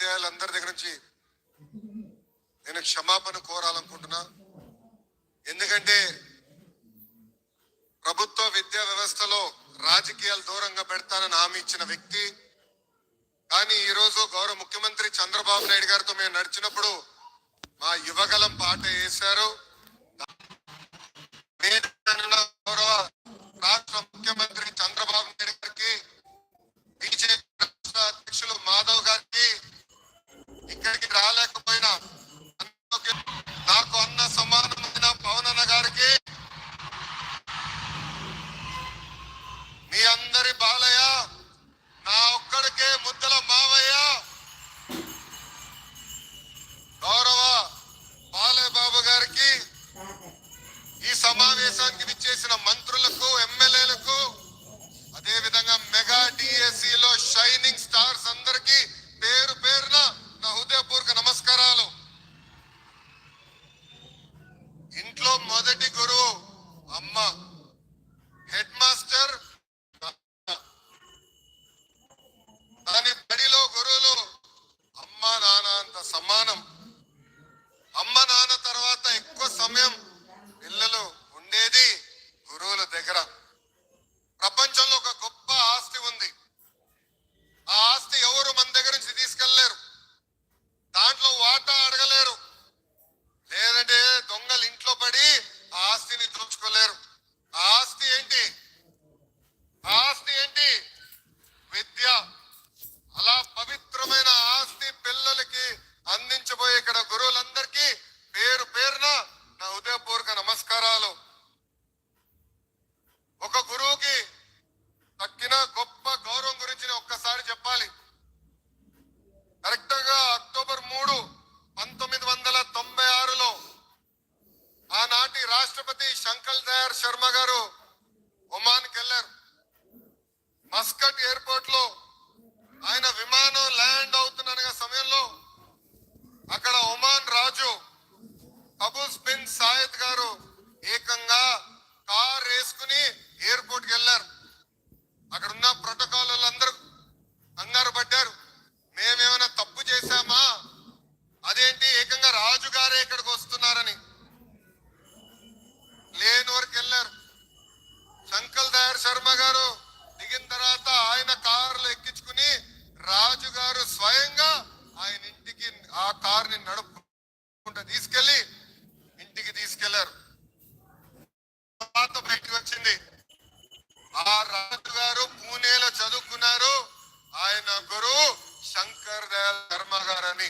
ఉపాధ్యాయులందరి దగ్గర నుంచి నేను క్షమాపణ కోరాలనుకుంటున్నా. ఎందుకంటే ప్రభుత్వ విద్యా వ్యవస్థలో రాజకీయాలు దూరంగా పెడతానని హామీ ఇచ్చిన వ్యక్తి. కానీ ఈరోజు గౌరవ ముఖ్యమంత్రి చంద్రబాబు నాయుడు గారితో మేము నడిచినప్పుడు మా యువగలం పాట వేశారు. గౌరవ రాష్ట్ర ముఖ్యమంత్రి చంద్రబాబు నాయుడు గారికి, బీజేపీ రాష్ట్ర అధ్యక్షులు మాధవ్ గారికి, ఇక్కడికి రాలేకపోయినా నాకు అన్న సమానమైన పవన్ అన్న గారికి, మీ అందరి బాలయ్య, నా ఒక్కడికే ముద్దల మావయ్య, గౌరవ బాలయ్య బాబు గారికి, ఈ సమావేశానికి విచ్చేసిన మంత్రులకు, ఎమ్మెల్యేలకు, అదే విధంగా మెగా డిఎస్సిలో షైనింగ్ స్టార్స్ అందరికీ పేరు పేరున నా హృదయపూర్వక నమస్కారాలు. ఇంట్లో మొదటి గురువు అమ్మ, హెడ్ మాస్టర్, దాని బడిలో గురువులు అమ్మ నాన్న అంత సమానం. అమ్మ నాన్న తర్వాత ఎక్కువ సమయం పిల్లలు ఉండేది గురువుల దగ్గర. ప్రపంచంలో ఒక గొప్ప ఆస్తి ఉంది. ఆ ఆస్తి ఎవరు మన దగ్గర నుంచి తీసుకెళ్లేరు, దాంట్లో వాటా అడగలేరు, లేదంటే దొంగలు ఇంట్లో పడి ఆ ఆస్తిని దోచుకోలేరు. ఆ ఆస్తి ఏంటి? ఆ ఆస్తి ఏంటి? విద్య. అలా పవిత్రమైన ఆస్తి పిల్లలకి అందించబోయే ఇక్కడ గురువులందరికీ పేరు పేరున నా హృదయపూర్వక నమస్కారాలు. ఒక గురువుకి తక్కిన గొప్ప గౌరవం గురించి ఒక్కసారి చెప్పాలి. కరెక్ట్ గా అక్టోబర్ 3, 1996లో ఆనాటి రాష్ట్రపతి శంకర్ దయాళ్ శర్మ గారు ఒమాన్కి వెళ్లారు. మస్కట్ ఎయిర్పోర్ట్ లో ఆయన విమానం ల్యాండ్ అవుతున్న సమయంలో అక్కడ ఒమాన్ రాజు కబూస్ బిన్ సాయద్ గారు ఏకంగా కార్ వేసుకుని ఎయిర్పోర్ట్ కి వెళ్లారు. అక్కడ ఉన్న ప్రోటోకాల్ వాళ్ళందరూ కంగారు పడ్డారు, మేమేమైనా తప్పు చేశామా, అదేంటి ఏకంగా రాజు గారే ఇక్కడికి వస్తున్నారని. లేని వరకు వెళ్ళారు. శంకర్ దయాళ్ శర్మ గారు దిగిన తర్వాత ఆయన కారులో ఎక్కించుకుని రాజు గారు స్వయంగా ఆయన ఇంటికి ఆ కారుని నడుపుకుంటూ తీసుకెళ్లి ఇంటికి తీసుకెళ్లారు. తర్వాత బయటకు వచ్చింది, ఆ రాజు గారు పూణేలో చదువుకున్నారు, ఆయన గురువు శంకర్ దయాళ్ శర్మ గారని.